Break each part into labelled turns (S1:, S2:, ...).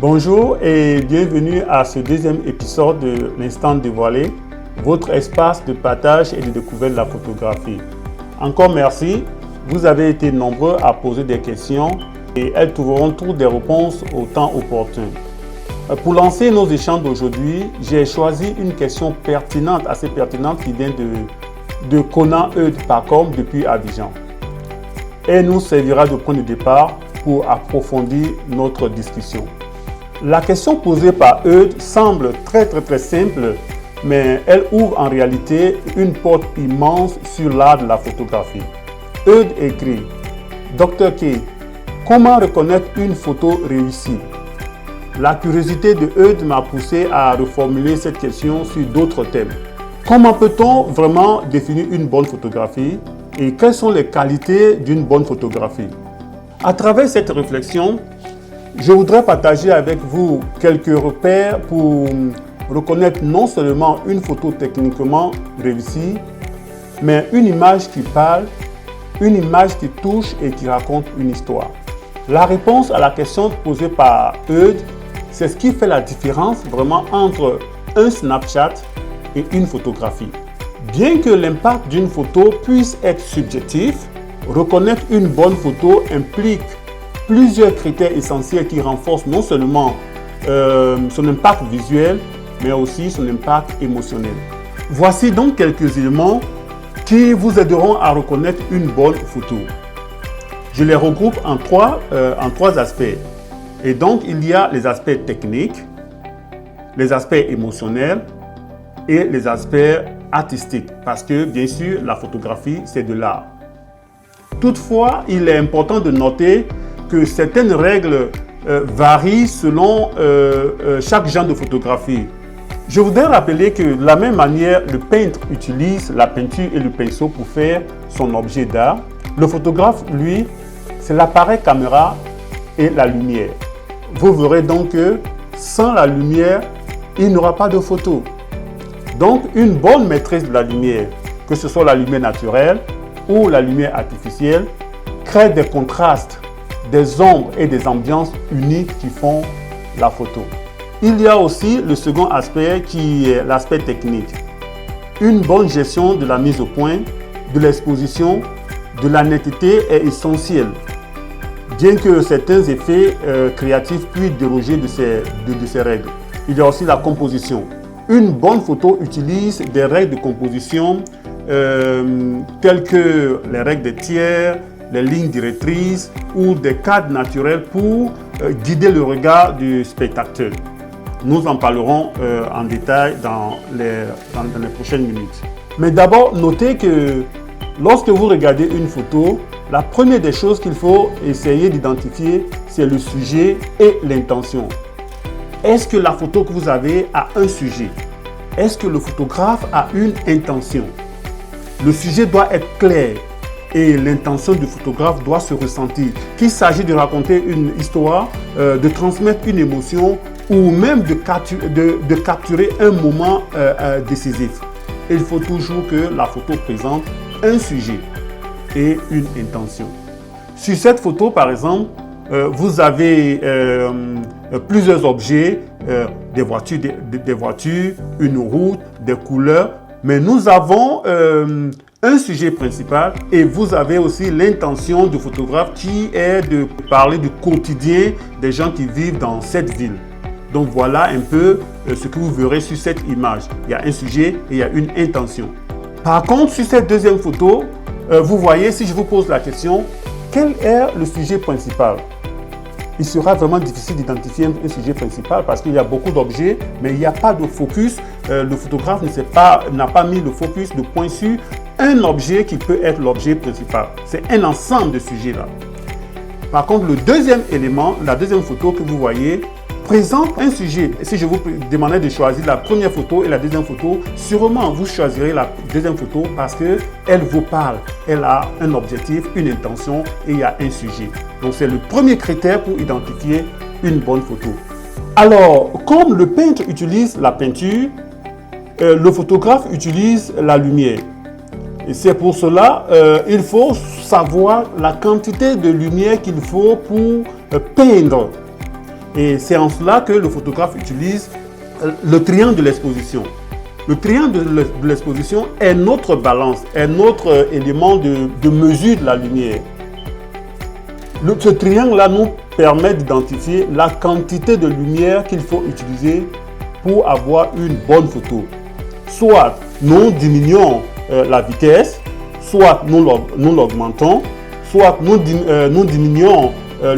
S1: Bonjour et bienvenue à ce deuxième épisode de l'Instant Dévoilé, votre espace de partage et de découverte de la photographie. Encore merci, vous avez été nombreux à poser des questions et elles trouveront toutes des réponses au temps opportun. Pour lancer nos échanges d'aujourd'hui, j'ai choisi une question pertinente, assez pertinente, qui vient de Conan Eudes Pacom depuis Abidjan. Elle nous servira de point de départ pour approfondir notre discussion. La question posée par Eudes semble très simple, mais elle ouvre en réalité une porte immense sur l'art de la photographie. Eudes écrit: Dr K, comment reconnaître une photo réussie? La curiosité de Eudes m'a poussé à reformuler cette question sur d'autres thèmes. Comment peut-on vraiment définir une bonne photographie et quelles sont les qualités d'une bonne photographie? À travers cette réflexion, je voudrais partager avec vous quelques repères pour reconnaître non seulement une photo techniquement réussie, mais une image qui parle, une image qui touche et qui raconte une histoire. La réponse à la question posée par Eudes, c'est ce qui fait la différence vraiment entre un Snapchat et une photographie. Bien que l'impact d'une photo puisse être subjectif, reconnaître une bonne photo implique plusieurs critères essentiels qui renforcent non seulement son impact visuel, mais aussi son impact émotionnel. Voici donc quelques éléments qui vous aideront à reconnaître une bonne photo. Je les regroupe en trois aspects. Et donc, il y a les aspects techniques, les aspects émotionnels et les aspects artistiques. Parce que, bien sûr, la photographie, c'est de l'art. Toutefois, il est important de noter que certaines règles varient selon chaque genre de photographie. Je voudrais rappeler que de la même manière, le peintre utilise la peinture et le pinceau pour faire son objet d'art. Le photographe, lui, c'est l'appareil caméra et la lumière. Vous verrez donc que sans la lumière, il n'y aura pas de photo. Donc, une bonne maîtrise de la lumière, que ce soit la lumière naturelle ou la lumière artificielle, crée des contrastes, des ombres et des ambiances uniques qui font la photo. Il y a aussi le second aspect qui est l'aspect technique. Une bonne gestion de la mise au point, de l'exposition, de la netteté est essentielle. Bien que certains effets créatifs puissent déroger de ces règles. Il y a aussi la composition. Une bonne photo utilise des règles de composition telles que les règles des tiers, les lignes directrices ou des cadres naturels pour guider le regard du spectateur. Nous en parlerons en détail dans les prochaines minutes. Mais d'abord, notez que lorsque vous regardez une photo, la première des choses qu'il faut essayer d'identifier, c'est le sujet et l'intention. Est-ce que la photo que vous avez a un sujet? Est-ce que le photographe a une intention? Le sujet doit être clair et l'intention du photographe doit se ressentir. Qu'il s'agit de raconter une histoire, de transmettre une émotion ou même de capturer un moment décisif. Il faut toujours que la photo présente un sujet et une intention. Sur cette photo, par exemple, vous avez plusieurs objets, des voitures, une route, des couleurs, mais nous avons un sujet principal et vous avez aussi l'intention du photographe qui est de parler du quotidien des gens qui vivent dans cette ville. Donc voilà un peu ce que vous verrez sur cette image. Il y a un sujet et il y a une intention. Par contre, sur cette deuxième photo, vous voyez, si je vous pose la question, quel est le sujet principal? Il sera vraiment difficile d'identifier un sujet principal parce qu'il y a beaucoup d'objets, mais il n'y a pas de focus. Le photographe n'a pas mis le focus, le point sur un objet qui peut être l'objet principal. C'est un ensemble de sujets là. Par contre, le deuxième élément, la deuxième photo que vous voyez, présente un sujet. Si je vous demandais de choisir la première photo et la deuxième photo, sûrement vous choisirez la deuxième photo parce qu'elle vous parle. Elle a un objectif, une intention et il y a un sujet. Donc c'est le premier critère pour identifier une bonne photo. Alors, comme le peintre utilise la peinture, le photographe utilise la lumière. Et c'est pour cela il faut savoir la quantité de lumière qu'il faut pour peindre. Et c'est en cela que le photographe utilise le triangle de l'exposition. Le triangle de l'exposition est notre balance, est notre élément de mesure de la lumière. Ce triangle-là nous permet d'identifier la quantité de lumière qu'il faut utiliser pour avoir une bonne photo. Soit nous diminuons la vitesse, soit nous l'augmentons, soit nous diminuons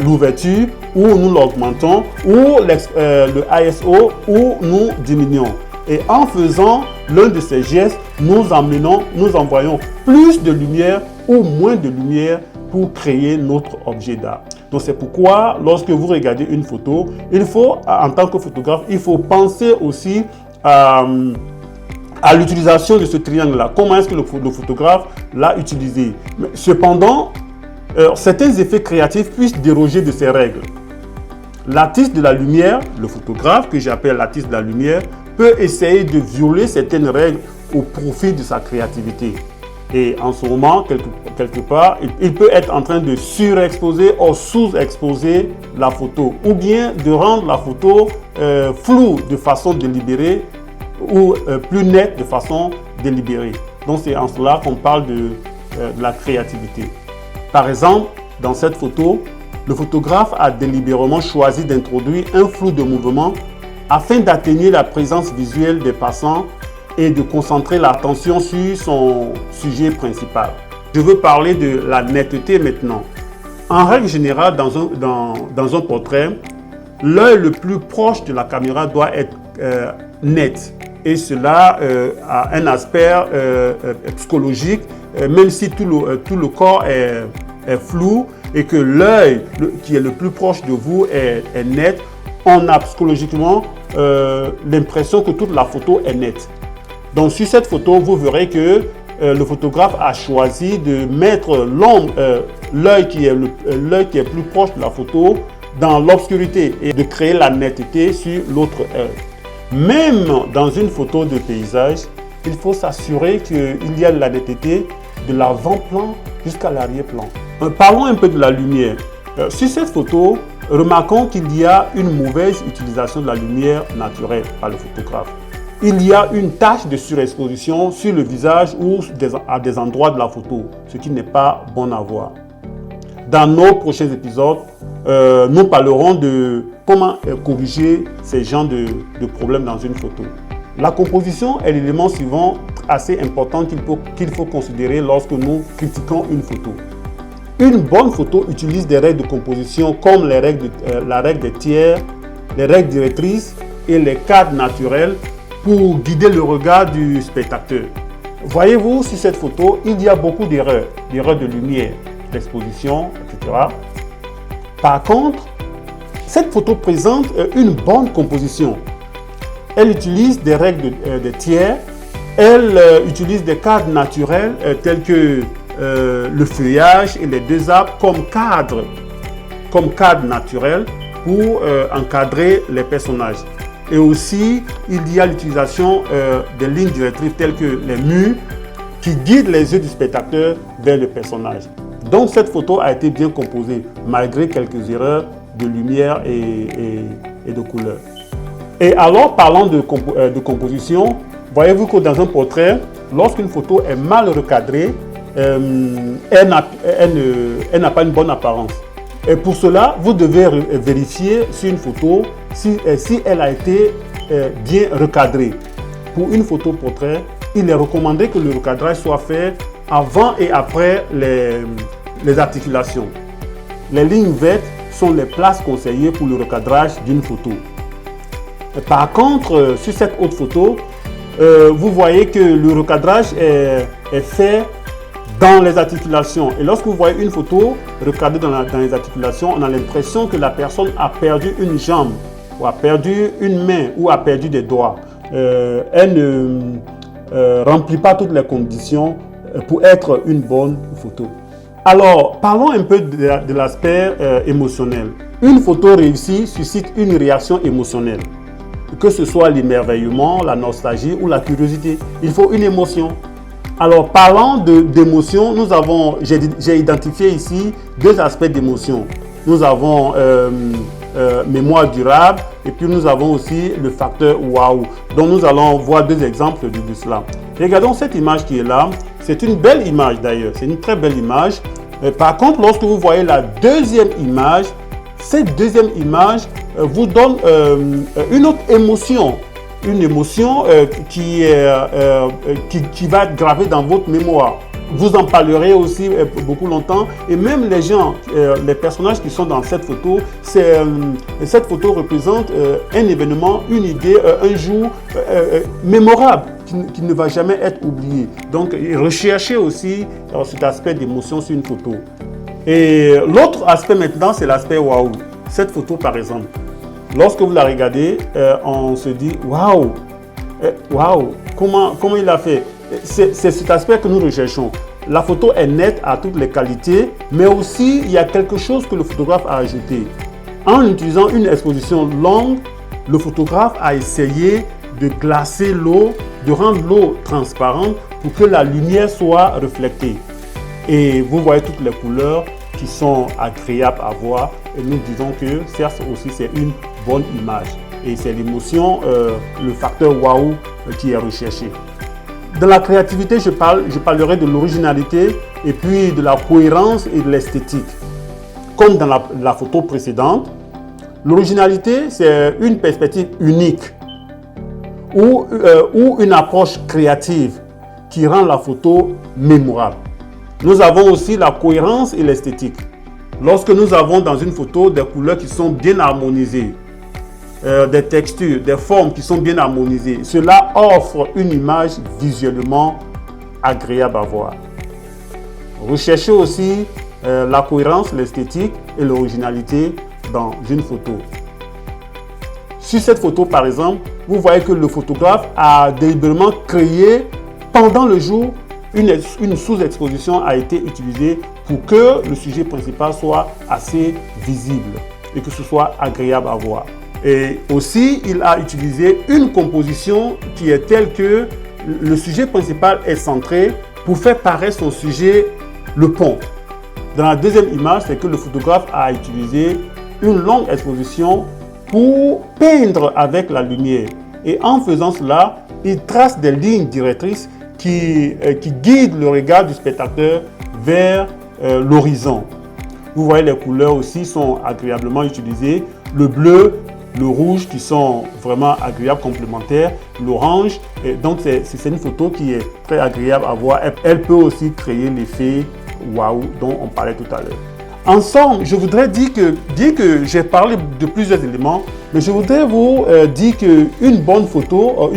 S1: l'ouverture, ou nous l'augmentons, ou le ISO, ou nous diminuons. Et en faisant l'un de ces gestes, nous envoyons plus de lumière ou moins de lumière pour créer notre objet d'art. Donc c'est pourquoi lorsque vous regardez une photo, il faut, en tant que photographe, il faut penser aussi à l'utilisation de ce triangle-là. Comment est-ce que le photographe l'a utilisé? Mais cependant, certains effets créatifs puissent déroger de ces règles. L'artiste de la lumière, le photographe que j'appelle l'artiste de la lumière, peut essayer de violer certaines règles au profit de sa créativité. Et en ce moment, quelque part, il peut être en train de surexposer ou sous-exposer la photo, ou bien de rendre la photo floue de façon délibérée ou plus nette de façon délibérée. Donc c'est en cela qu'on parle de la créativité. Par exemple, dans cette photo, le photographe a délibérément choisi d'introduire un flou de mouvement afin d'atténuer la présence visuelle des passants et de concentrer l'attention sur son sujet principal. Je veux parler de la netteté maintenant. En règle générale, dans un portrait, l'œil le plus proche de la caméra doit être net. Et cela a un aspect psychologique, même si tout le corps est flou et que l'œil qui est le plus proche de vous est net, on a psychologiquement l'impression que toute la photo est nette. Donc sur cette photo, vous verrez que le photographe a choisi de mettre l'œil qui est plus proche de la photo dans l'obscurité et de créer la netteté sur l'autre œil. Même dans une photo de paysage, il faut s'assurer qu'il y a de la netteté de l'avant-plan jusqu'à l'arrière-plan. Parlons un peu de la lumière. Sur cette photo, remarquons qu'il y a une mauvaise utilisation de la lumière naturelle par le photographe. Il y a une tache de surexposition sur le visage ou à des endroits de la photo, ce qui n'est pas bon à voir. Dans nos prochains épisodes, nous parlerons de comment corriger ces genres de problèmes dans une photo. La composition est l'élément suivant assez important qu'il faut considérer lorsque nous critiquons une photo. Une bonne photo utilise des règles de composition comme la règle des tiers, les règles directrices et les cadres naturels pour guider le regard du spectateur. Voyez-vous, sur cette photo, il y a beaucoup d'erreurs de lumière, d'exposition, etc. Par contre, cette photo présente une bonne composition. Elle utilise des règles de tiers, elle utilise des cadres naturels tels que le feuillage et les deux arbres comme cadre naturel pour encadrer les personnages. Et aussi, il y a l'utilisation des lignes directrices telles que les murs qui guident les yeux du spectateur vers le personnage. Donc cette photo a été bien composée malgré quelques erreurs de lumière et de couleur. Et alors, parlant de composition, voyez-vous que dans un portrait, lorsqu'une photo est mal recadrée, elle n'a pas une bonne apparence. Et pour cela, vous devez vérifier sur une photo si elle a été bien recadrée. Pour une photo portrait, il est recommandé que le recadrage soit fait avant et après les articulations. Les lignes vertes sont les places conseillées pour le recadrage d'une photo. Par contre, sur cette autre photo, vous voyez que le recadrage est fait dans les articulations. Et lorsque vous voyez une photo recadrée dans les articulations, on a l'impression que la personne a perdu une jambe, ou a perdu une main, ou a perdu des doigts. Elle ne remplit pas toutes les conditions pour être une bonne photo. Alors, parlons un peu de l'aspect émotionnel. Une photo réussie suscite une réaction émotionnelle. Que ce soit l'émerveillement, la nostalgie ou la curiosité, il faut une émotion. Alors, parlant d'émotion, j'ai identifié ici deux aspects d'émotion. Nous avons mémoire durable, et puis nous avons aussi le facteur waouh. Donc nous allons voir deux exemples de cela. Regardons cette image qui est là. C'est une belle image d'ailleurs, c'est une très belle image. Par contre, lorsque vous voyez la deuxième image, cette deuxième image vous donne une autre émotion. Une émotion qui va être gravée dans votre mémoire. Vous en parlerez aussi beaucoup longtemps, et même les gens, les personnages qui sont dans cette photo, cette photo représente un événement, une idée, un jour mémorable qui ne va jamais être oublié. Donc recherchez aussi cet aspect d'émotion sur une photo. Et l'autre aspect maintenant, c'est l'aspect waouh. Cette photo par exemple, lorsque vous la regardez, on se dit waouh, waouh, comment il a fait? C'est cet aspect que nous recherchons. La photo est nette à toutes les qualités, mais aussi il y a quelque chose que le photographe a ajouté. En utilisant une exposition longue, le photographe a essayé de glacer l'eau, de rendre l'eau transparente pour que la lumière soit reflétée. Et vous voyez toutes les couleurs qui sont agréables à voir, et nous disons que certes aussi c'est une bonne image. Et c'est l'émotion, le facteur waouh qui est recherché. Dans la créativité, je parlerai de l'originalité et puis de la cohérence et de l'esthétique. Comme dans la photo précédente, l'originalité, c'est une perspective unique ou une approche créative qui rend la photo mémorable. Nous avons aussi la cohérence et l'esthétique. Lorsque nous avons dans une photo des couleurs qui sont bien harmonisées, des textures, des formes qui sont bien harmonisées, cela offre une image visuellement agréable à voir. Recherchez aussi la cohérence, l'esthétique et l'originalité dans une photo. Sur cette photo par exemple, vous voyez que le photographe a délibérément créé pendant le jour une sous-exposition a été utilisée pour que le sujet principal soit assez visible et que ce soit agréable à voir. Et aussi, il a utilisé une composition qui est telle que le sujet principal est centré pour faire paraître son sujet le pont. Dans la deuxième image, c'est que le photographe a utilisé une longue exposition pour peindre avec la lumière. Et en faisant cela, il trace des lignes directrices qui guident le regard du spectateur vers l'horizon. Vous voyez, les couleurs aussi sont agréablement utilisées. Le bleu, le rouge qui sont vraiment agréables, complémentaires, l'orange. Donc c'est une photo qui est très agréable à voir. Elle peut aussi créer l'effet waouh dont on parlait tout à l'heure. En somme, je voudrais dire que j'ai parlé de plusieurs éléments, mais je voudrais vous dire qu'une bonne photo,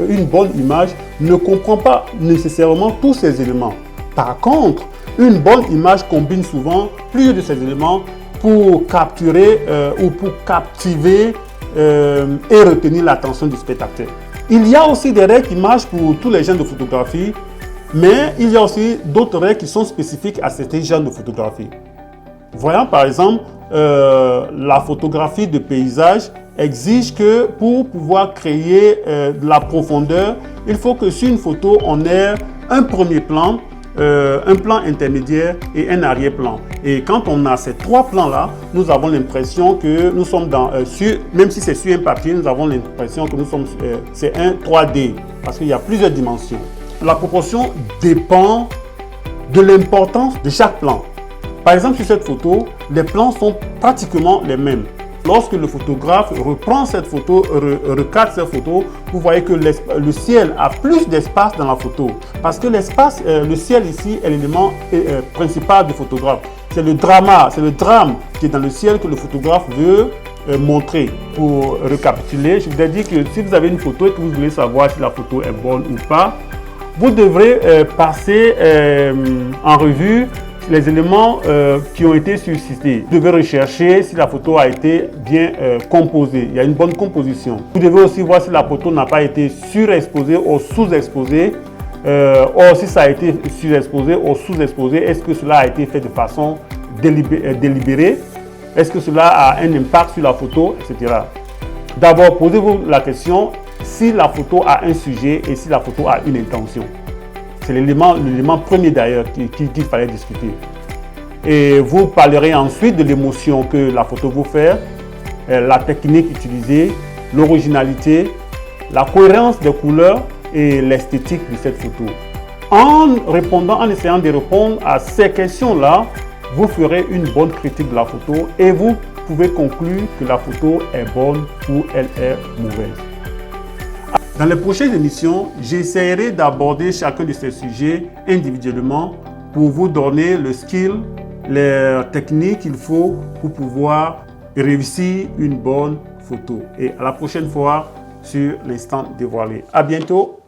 S1: une bonne image ne comprend pas nécessairement tous ces éléments. Par contre, une bonne image combine souvent plusieurs de ces éléments pour capturer ou pour captiver et retenir l'attention du spectateur. Il y a aussi des règles qui marchent pour tous les genres de photographie, mais il y a aussi d'autres règles qui sont spécifiques à certains genres de photographie. Voyons par exemple, la photographie de paysage exige que pour pouvoir créer de la profondeur, il faut que sur une photo, on ait un premier plan, un plan intermédiaire et un arrière-plan. Et quand on a ces trois plans-là, nous avons l'impression que nous sommes même si c'est sur un papier, nous avons l'impression que c'est un 3D, parce qu'il y a plusieurs dimensions. La proportion dépend de l'importance de chaque plan. Par exemple, sur cette photo, les plans sont pratiquement les mêmes. Lorsque le photographe reprend cette photo, recadre cette photo, vous voyez que le ciel a plus d'espace dans la photo. Parce que l'espace, le ciel ici est l'élément principal du photographe. C'est le drame qui est dans le ciel que le photographe veut montrer. Pour récapituler, je voudrais dire que si vous avez une photo et que vous voulez savoir si la photo est bonne ou pas, vous devrez passer en revue les éléments qui ont été suscités. Vous devez rechercher si la photo a été bien composée. Il y a une bonne composition. Vous devez aussi voir si la photo n'a pas été surexposée ou sous-exposée. Or, si ça a été surexposé ou sous-exposé, est-ce que cela a été fait de façon délibérée? Est-ce que cela a un impact sur la photo, etc. D'abord, posez-vous la question si la photo a un sujet et si la photo a une intention. C'est l'élément premier d'ailleurs qu'il fallait discuter. Et vous parlerez ensuite de l'émotion que la photo vous fait. la technique utilisée, l'originalité, la cohérence des couleurs et l'esthétique de cette photo. En essayant de répondre à ces questions-là, vous ferez une bonne critique de la photo et vous pouvez conclure que la photo est bonne ou elle est mauvaise. Dans les prochaines émissions, j'essaierai d'aborder chacun de ces sujets individuellement pour vous donner le skill, les techniques qu'il faut pour pouvoir réussir une bonne photo. Et à la prochaine fois sur l'Instant Dévoilé. À bientôt.